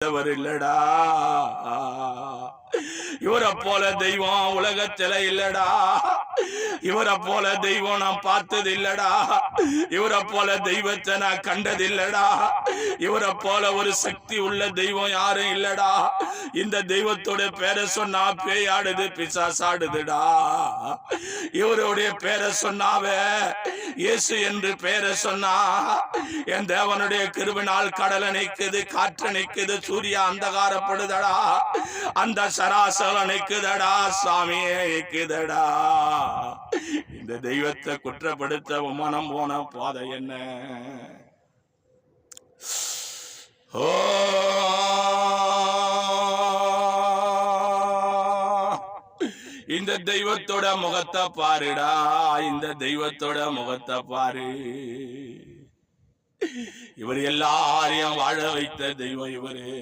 உள்ளவர் இல்லடா. இவரை போல தெய்வம் உலகத்துல இல்லடா. இவரை போல தெய்வம் நான் பார்த்தது இல்லடா. இவரை போல தெய்வத்தை நான் கண்டது இல்லடா. இவரை போல ஒரு சக்தி உள்ள தெய்வம் யாரும் இல்லடா. இந்த தெய்வத்தோட பேரை சொன்னா பேயாடுது, பிசாசாடுதுடா. இவருடைய பேரை சொன்னாவே இயேசு என்று பேரை சொன்னா என் தேவனுடைய கிருபினால் கடலை நிற்குது, காற்று நிற்குது, சூரிய அந்தகாரப்படுதடா, அந்த சராசர நிற்குதடா, சாமியே நிற்குதடா. இந்த தெய்வத்தை குற்றப்படுத்த மனம் போன பாதை என்ன? ஓ இந்த தெய்வத்தோட முகத்தை பாருடா, இந்த தெய்வத்தோட முகத்தை பாரு. இவர் எல்லாரையும் வாழ வைத்த தெய்வம் இவரு.